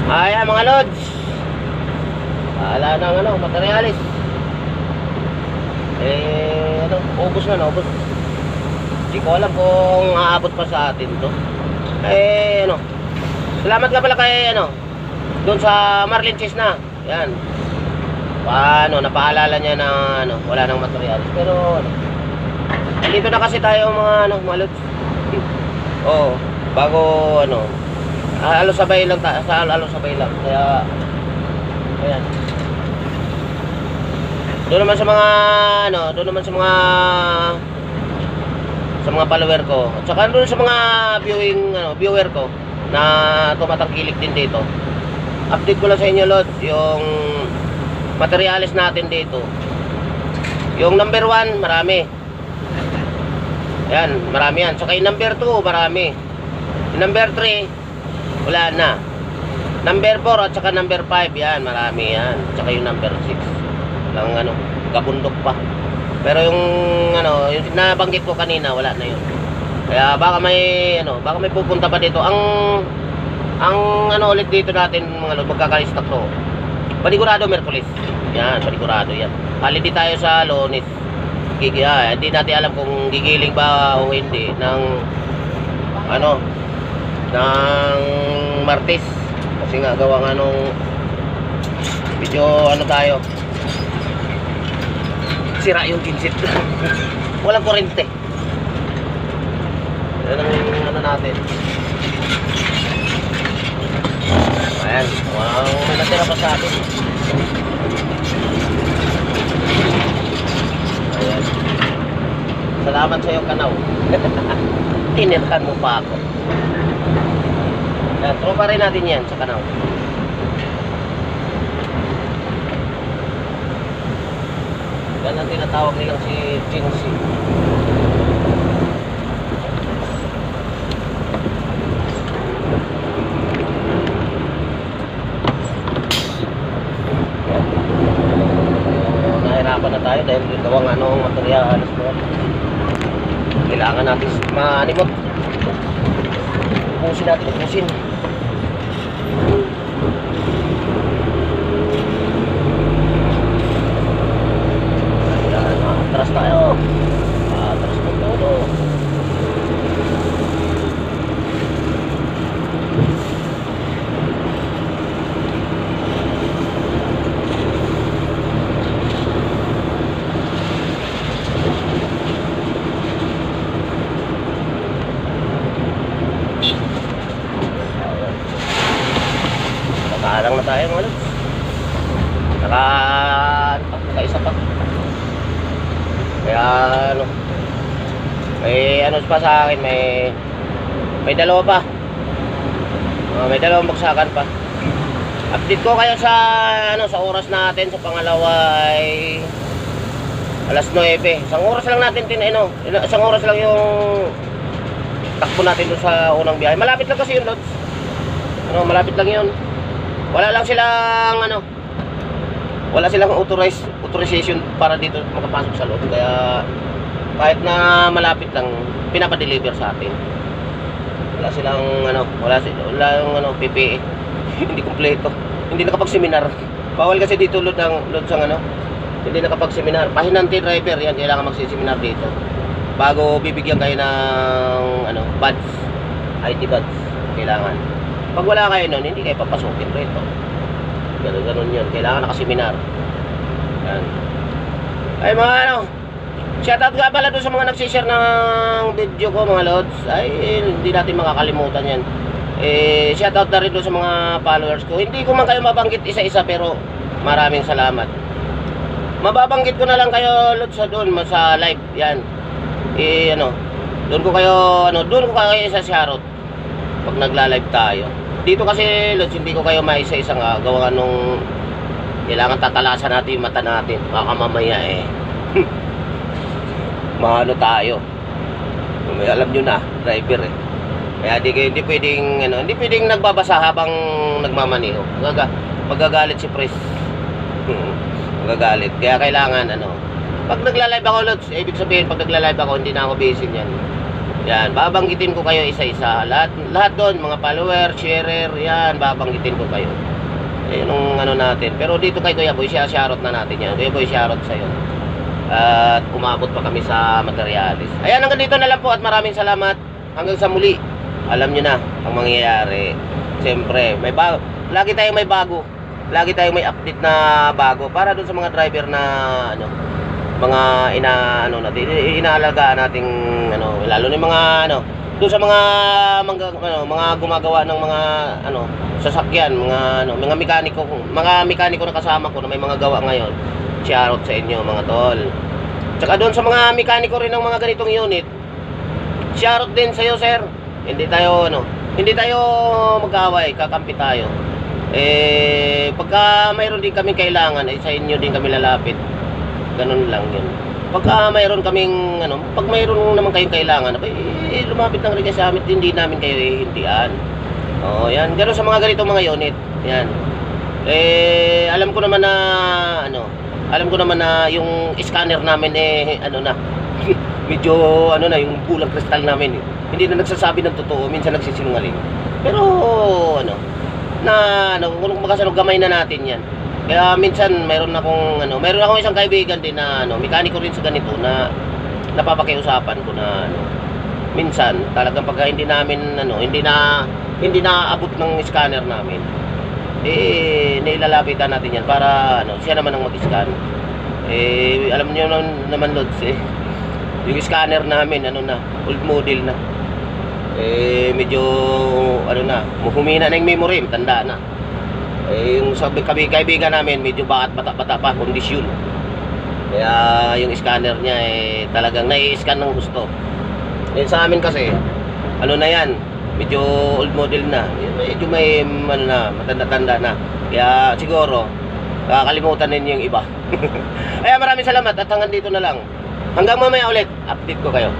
Ayan mga lods. Wala nang materialis. Ubos na, ubos. Hindi ko alam kung aabot pa sa atin to. Salamat ka pala kay doon sa Marlin Cheese na. Yan. Napaalala niya na wala nang materialis. Pero dito na kasi tayo mga mga lods. Oh, bago sabay lang sabay lang. Kaya ayan. Doon naman sa mga follower ko. At saka doon sa mga viewer ko na tumatangkilik din dito. Update ko lang sa inyo, Lord, yung materialis natin dito. Yung number 1, marami. Yan, marami yan. Saka yung number 2, marami. Yung number 3, wala na. Number 4 at saka number 5, yan, marami yan. Saka yung number 6. Lang kabundok pa. Pero yung yung nabanggit ko kanina, wala na yun. Kaya baka may pupunta pa dito. Ang ulit dito natin mga lord, magkaka-stock to. Panigurado Merkulis. Yan, panigurado yan. Holiday tayo sa Lunes. Hindi natin alam kung gigiling ba o hindi ng Martes. Kasi nga gawa nga nung medyo tayo. Sira yung kinsit. Walang kurente. Yan ang natin. Ayan. May natira pa sa atin. Ayan. Salamat sa iyo, Kanaw. Tinirhan mo pa ako. Ayan. Tropa rin natin yan sa Kanaw. Yan ang tinatawag nilang si Jinxie. Nahirapan na tayo dahil gawang materialis mo. Kailangan natin maanimot. Ubusin natin, ubusin. Atras tayo. Atras mo todo. Nakaharang na tayo mga lods. Nakaisa pa. Kaya may pa sa akin, may dalawa pa. May dalawang bagsakan pa. Update ko kayo sa sa oras natin sa pangalawa ay alas 9. Isang oras lang natin isang oras lang yung takbo natin doon sa unang biyahe. Malapit lang kasi yun, lods. Malapit lang yun. Wala silang authorization para dito makapasok sa loob. Kaya kahit na malapit lang, pinapadeliver sa atin. Wala silang PPE. Hindi kumpleto. Hindi nakapag-seminar. Bawal kasi dito load sa hindi nakapag-seminar. Pahinante driver yan, kailangan magsiseminar dito bago bibigyan kayo ng badge, ID badge. Kailangan. Pag wala kayo nun, hindi kayo papasukin rito. Ganun yun. Kailangan nakaseminar. Yan. Ay mga shoutout nga pala doon sa mga nagsishare ng video ko mga lods. Ay hindi natin makakalimutan yan. Shoutout na rin doon sa mga followers ko. Hindi ko man kayo mabanggit isa-isa pero maraming salamat. Mababanggit ko na lang kayo lods doon sa live. Yan. Doon ko kayo isa-shoutout pag nagla-live tayo. Dito kasi lods, hindi ko kayo maisa-isa nga gawa nung kailangan tatalasan natin yung mata natin. Baka mamaya tayo. Alam nyo na, driver Kaya hindi pwedeng nagbabasa habang nagmamaniho. Magagalit si Pres. Magagalit. Kaya kailangan pag nagla-live ako lods, ibig sabihin pag nagla-live ako hindi na ako busy niyan. Yan, babanggitin ko kayo isa-isa. Lahat doon, mga follower, sharer, yan, babanggitin ko kayo. Yun ang ano natin. Pero dito kay Kuya Boy, shoutout na natin yan. Kuya Boy, shoutout sa'yo. At umabot pa kami sa materialis. Ayan, hanggang dito na lang po at maraming salamat. Hanggang sa muli. Alam nyo na ang mangyayari. Siyempre, lagi tayong may bago. Lagi tayong may update na bago. Para doon sa mga driver na, ano, mga inaalagaan nating lalo na yung mga doon sa mga gumagawa ng mga sasakyan, mga mekaniko na kasama ko na may mga gawa ngayon. Shoutout sa inyo mga tol. Tsaka doon sa mga mekaniko rin ng mga ganitong unit, shoutout din sa iyo, sir. Hindi tayo mag-away, kakampi tayo. Pagka mayroon din kami kailangan, sa inyo din kami lalapit. Ganun lang yun. Pagka mayroon kaming pag mayroon naman kayong kailangan, lumapit lang rin kayo sa amin, hindi namin kayo ihindihan. Yan, ganoon sa mga ganitong mga unit. Yan. Alam ko naman na yung scanner namin medyo yung bulag kristal namin. Hindi na nagsasabi ng totoo, minsan nagsisinungaling. Pero kung makasanog gamay na natin yan. Kaya minsan mayroon akong isang kaibigan din na mekaniko rin sa ganito na napapakiusapan ko na minsan talagang pagka hindi na abot ng scanner namin, nilalapitan natin yan para siya naman ang mag-scan. Alam niyo naman Lods, yung scanner namin old model na. Medyo humina na yung memory, tanda na. Yung sabi kaibigan namin medyo bata pa kondisyon. Kaya yung scanner niya talagang nai-scan ng gusto. Sa amin kasi na yan, medyo old model na. Medyo may matanda-tanda na. Kaya siguro kakalimutan ninyo yung iba. Kaya maraming salamat at hanggang dito na lang. Hanggang mamaya ulit, update ko kayo.